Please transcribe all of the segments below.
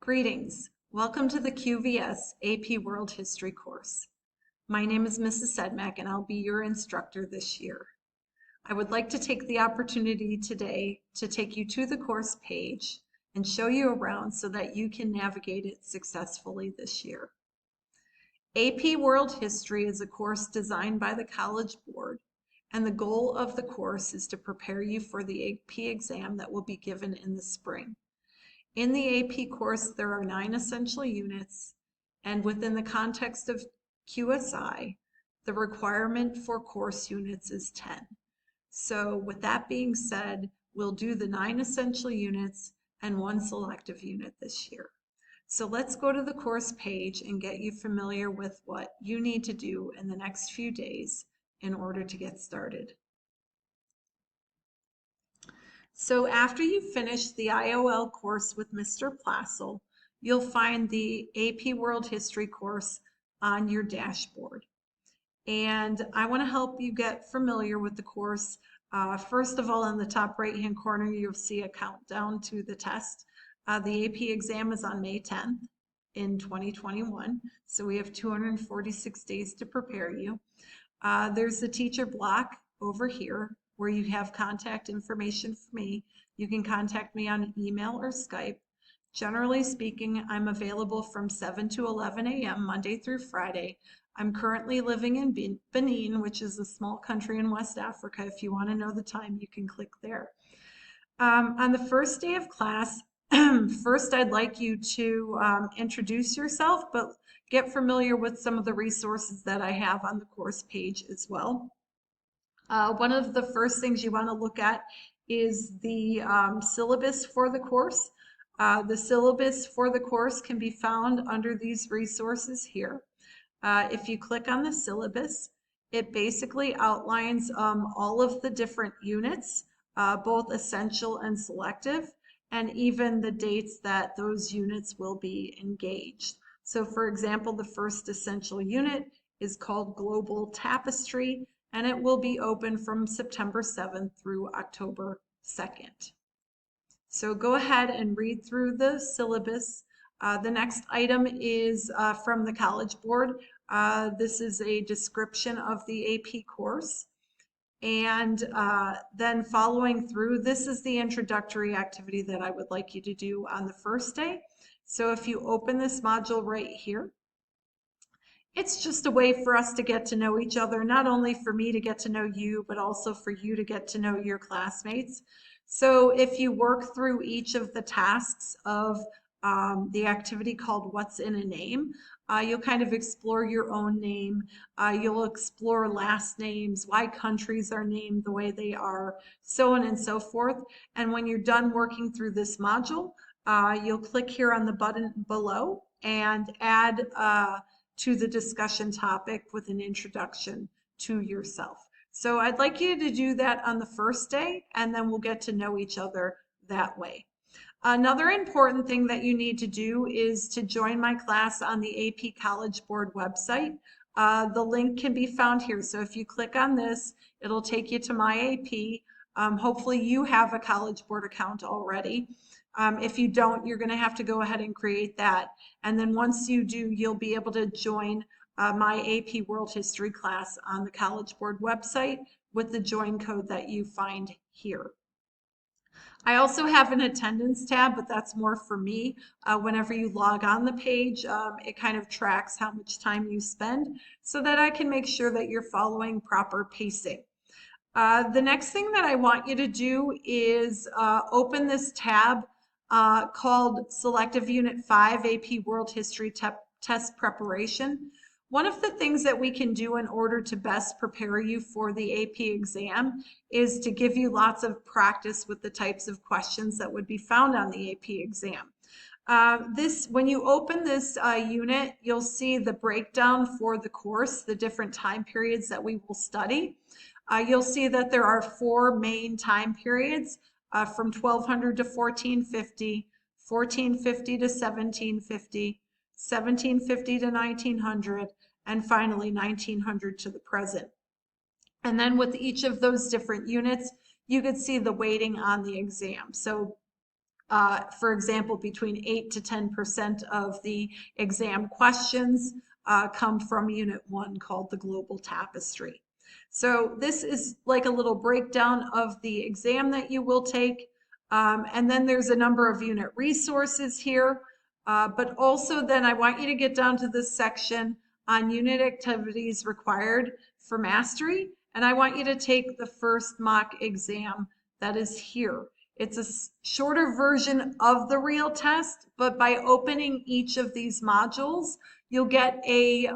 Greetings. Welcome to the QVS AP World History course. My name is Mrs. Sedmak and I'll be your instructor this year. I would like to take the opportunity today to take you to the course page and show you around so that you can navigate it successfully this year. AP World History is a course designed by the College Board, and the goal of the course is to prepare you for the AP exam that will be given in the spring. In the AP course, there are 9 essential units, and within the context of QSI, the requirement for course units is 10. So with that being said, we'll do the 9 essential units and 1 selective unit this year. So let's go to the course page and get you familiar with what you need to do in the next few days in order to get started. So after you finish the IOL course with Mr. Plassel, you'll find the AP World History course on your dashboard. And I want to help you get familiar with the course. First of all, in the top right-hand corner, you'll see a countdown to the test. The AP exam is on May 10th in 2021, so we have 246 days to prepare you. There's the teacher block over here where you have contact information for me. You can contact me on email or Skype. Generally speaking, I'm available from 7 to 11 a.m. Monday through Friday. I'm currently living in Benin, which is a small country in West Africa. If you want to know the time, you can click there. On the first day of class, first I'd like you to introduce yourself, but get familiar with some of the resources that I have on the course page as well. One of the first things you want to look at is the syllabus for the course. The syllabus for the course can be found under these resources here. If you click on the syllabus, it basically outlines all of the different units, both essential and selective, and even the dates that those units will be engaged. So for example, the first essential unit is called Global Tapestry, and it will be open from September 7th through October 2nd. So go ahead and read through the syllabus. The next item is from the College Board. This is a description of the AP course. And then following through, this is the introductory activity that I would like you to do on the first day. So if you open this module right here, it's just a way for us to get to know each other, not only for me to get to know you, but also for you to get to know your classmates. So if you work through each of the tasks of the activity called What's in a Name, you'll kind of explore your own name. You'll explore last names, why countries are named the way they are, so on and so forth. And when you're done working through this module, you'll click here on the button below and add to the discussion topic with an introduction to yourself. So I'd like you to do that on the first day, and then we'll get to know each other that way. Another important thing that you need to do is to join my class on the AP College Board website. The link can be found here. So if you click on this, it'll take you to my AP. Hopefully you have a College Board account already. If you don't, you're going to have to go ahead and create that. And then once you do, you'll be able to join my AP World History class on the College Board website with the join code that you find here. I also have an attendance tab, but that's more for me. Whenever you log on the page, it kind of tracks how much time you spend so that I can make sure that you're following proper pacing. The next thing that I want you to do is open this tab called Selective Unit 5 AP World History Test Preparation. One of the things that we can do in order to best prepare you for the AP exam is to give you lots of practice with the types of questions that would be found on the AP exam. When you open this unit, you'll see the breakdown for the course, the different time periods that we will study. You'll see that there are 4 main time periods from 1200 to 1450, 1450 to 1750, 1750 to 1900, and finally 1900 to the present. And then with each of those different units, you could see the weighting on the exam. So For example, between 8 to 10% of the exam questions come from Unit 1 called the Global Tapestry. So this is like a little breakdown of the exam that you will take. And then there's a number of unit resources here. But also then I want you to get down to this section on unit activities required for mastery. And I want you to take the first mock exam that is here. It's a shorter version of the real test, but by opening each of these modules, you'll get a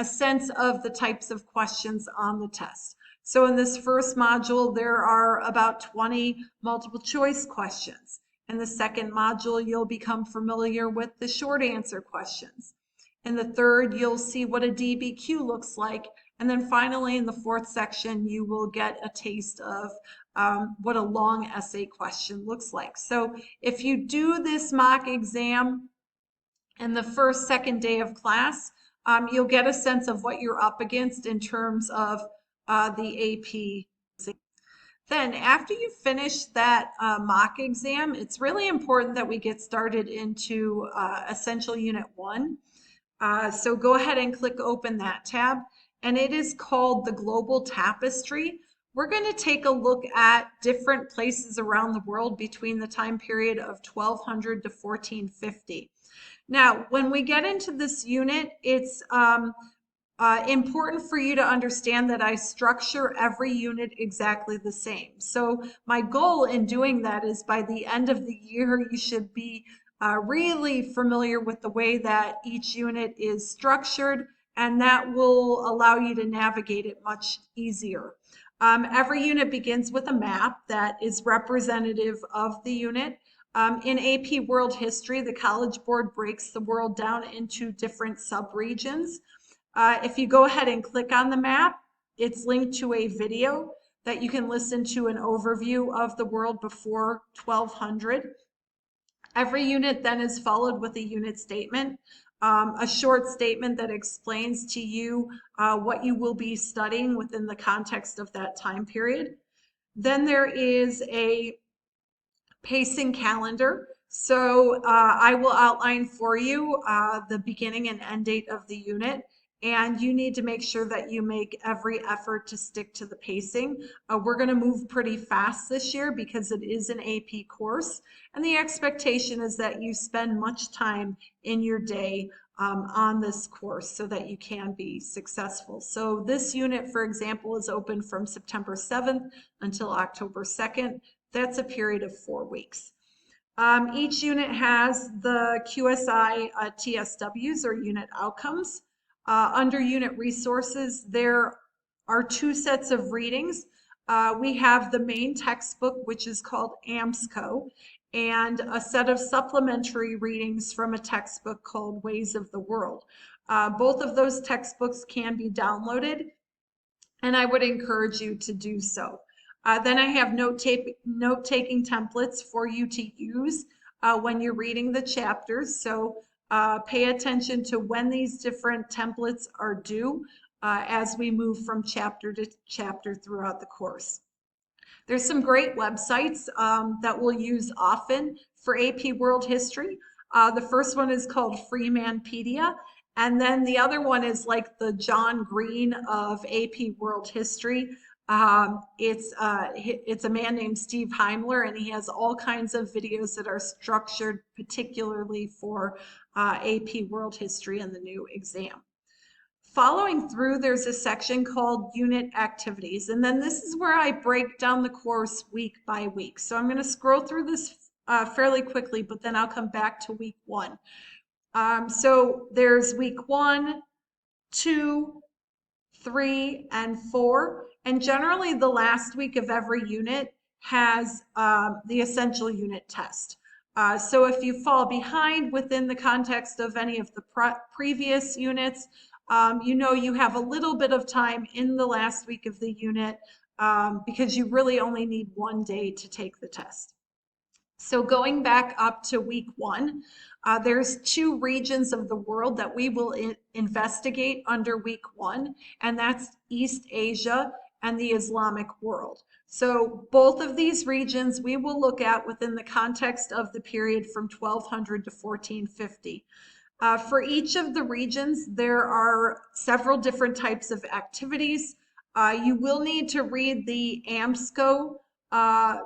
sense of the types of questions on the test. So in this first module, there are about 20 multiple choice questions. In the second module, you'll become familiar with the short answer questions. In the third, you'll see what a DBQ looks like. And then finally, in the fourth section, you will get a taste of what a long essay question looks like. So if you do this mock exam in the first, second day of class, you'll get a sense of what you're up against in terms of the AP. Then after you finish that mock exam, it's really important that we get started into Essential Unit 1. So go ahead and click open that tab, and it is called the Global Tapestry. We're going to take a look at different places around the world between the time period of 1200 to 1450. Now, when we get into this unit, it's important for you to understand that I structure every unit exactly the same. So my goal in doing that is by the end of the year, you should be really familiar with the way that each unit is structured, and that will allow you to navigate it much easier. Every unit begins with a map that is representative of the unit. In AP World History, the College Board breaks the world down into different subregions. If you go ahead and click on the map, it's linked to a video that you can listen to an overview of the world before 1200. Every unit then is followed with a unit statement, a short statement that explains to you what you will be studying within the context of that time period. Then there is a pacing calendar. So I will outline for you the beginning and end date of the unit, and you need to make sure that you make every effort to stick to the pacing. We're going to move pretty fast this year because it is an AP course, and the expectation is that you spend much time in your day on this course so that you can be successful. So this unit, for example, is open from September 7th until October 2nd. That's a period of 4 weeks. Each unit has the QSI TSWs, or unit outcomes. Under unit resources, there are 2 sets of readings. We have the main textbook, which is called AMSCO, and a set of supplementary readings from a textbook called Ways of the World. Both of those textbooks can be downloaded, and I would encourage you to do so. Then I have note-taking templates for you to use when you're reading the chapters. So pay attention to when these different templates are due as we move from chapter to chapter throughout the course. There's some great websites that we'll use often for AP World History. The first one is called Freemanpedia. And then the other one is like the John Green of AP World History. It's a man named Steve Heimler, and he has all kinds of videos that are structured particularly for AP World History and the new exam. Following through, there's a section called Unit Activities, and then this is where I break down the course week by week. So I'm going to scroll through this fairly quickly, but then I'll come back to week 1. So there's week 1, 2, 3, and 4. And generally the last week of every unit has the essential unit test. So if you fall behind within the context of any of the previous units, you know you have a little bit of time in the last week of the unit because you really only need 1 day to take the test. So going back up to week 1, there's 2 regions of the world that we will investigate under week 1, and that's East Asia and the Islamic world. So both of these regions we will look at within the context of the period from 1200 to 1450. For each of the regions, there are several different types of activities. You will need to read the AMSCO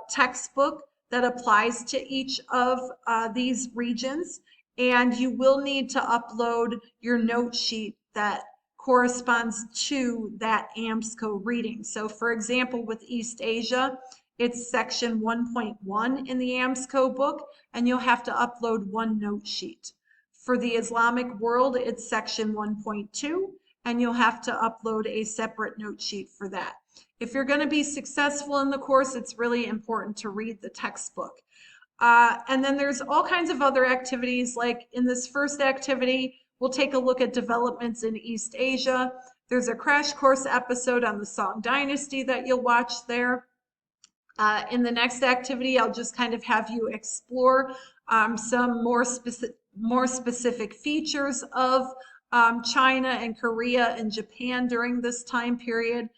textbook that applies to each of these regions, and you will need to upload your note sheet that corresponds to that AMSCO reading. So for example, with East Asia, it's section 1.1 in the AMSCO book, and you'll have to upload one note sheet. For the Islamic world, it's section 1.2, and you'll have to upload a separate note sheet for that. If you're going to be successful in the course, it's really important to read the textbook. And then there's all kinds of other activities, like in this first activity, we'll take a look at developments in East Asia. There's a crash course episode on the Song Dynasty that you'll watch there. In the next activity, I'll just kind of have you explore some more specific features of China and Korea and Japan during this time period.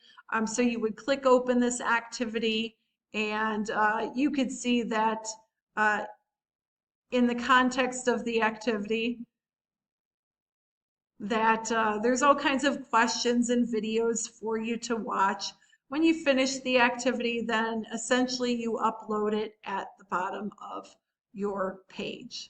So you would click open this activity, and you could see that in the context of the activity, that there's all kinds of questions and videos for you to watch. When you finish the activity, then essentially you upload it at the bottom of your page.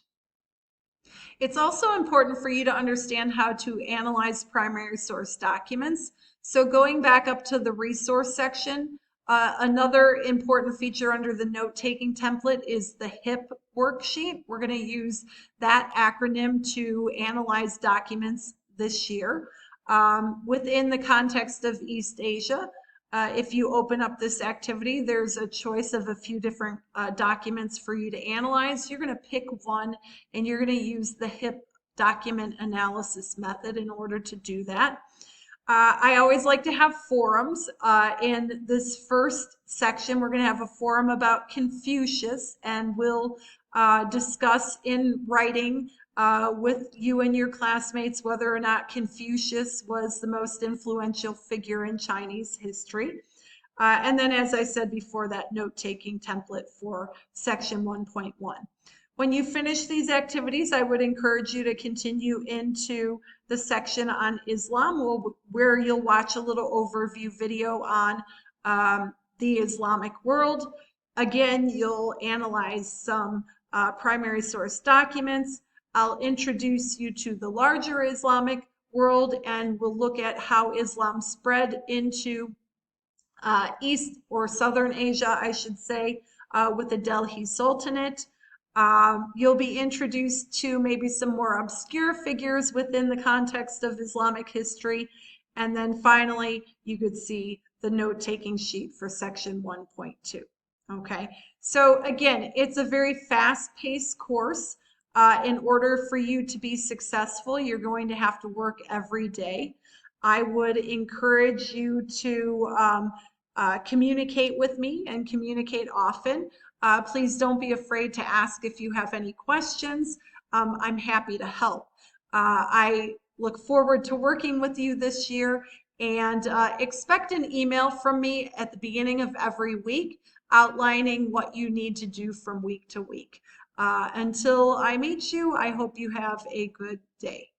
It's also important for you to understand how to analyze primary source documents. So going back up to the resource section, another important feature under the note-taking template is the HIP worksheet. We're going to use that acronym to analyze documents this year. Within the context of East Asia, if you open up this activity, there's a choice of a few different documents for you to analyze. You're going to pick one, and you're going to use the HIP document analysis method in order to do that. I always like to have forums. In this first section, we're going to have a forum about Confucius, and we'll discuss in writing with you and your classmates whether or not Confucius was the most influential figure in Chinese history. And then, as I said before, that note-taking template for section 1.1. When you finish these activities, I would encourage you to continue into the section on Islam, where you'll watch a little overview video on the Islamic world. Again, you'll analyze some primary source documents. I'll introduce you to the larger Islamic world, and we'll look at how Islam spread into East or Southern Asia, I should say, with the Delhi Sultanate. You'll be introduced to maybe some more obscure figures within the context of Islamic history. And then finally, you could see the note-taking sheet for section 1.2. Okay, so again, it's a very fast-paced course. In order for you to be successful, you're going to have to work every day. I would encourage you to communicate with me and communicate often. Please don't be afraid to ask if you have any questions. I'm happy to help. I look forward to working with you this year, and expect an email from me at the beginning of every week outlining what you need to do from week to week. Until I meet you, I hope you have a good day.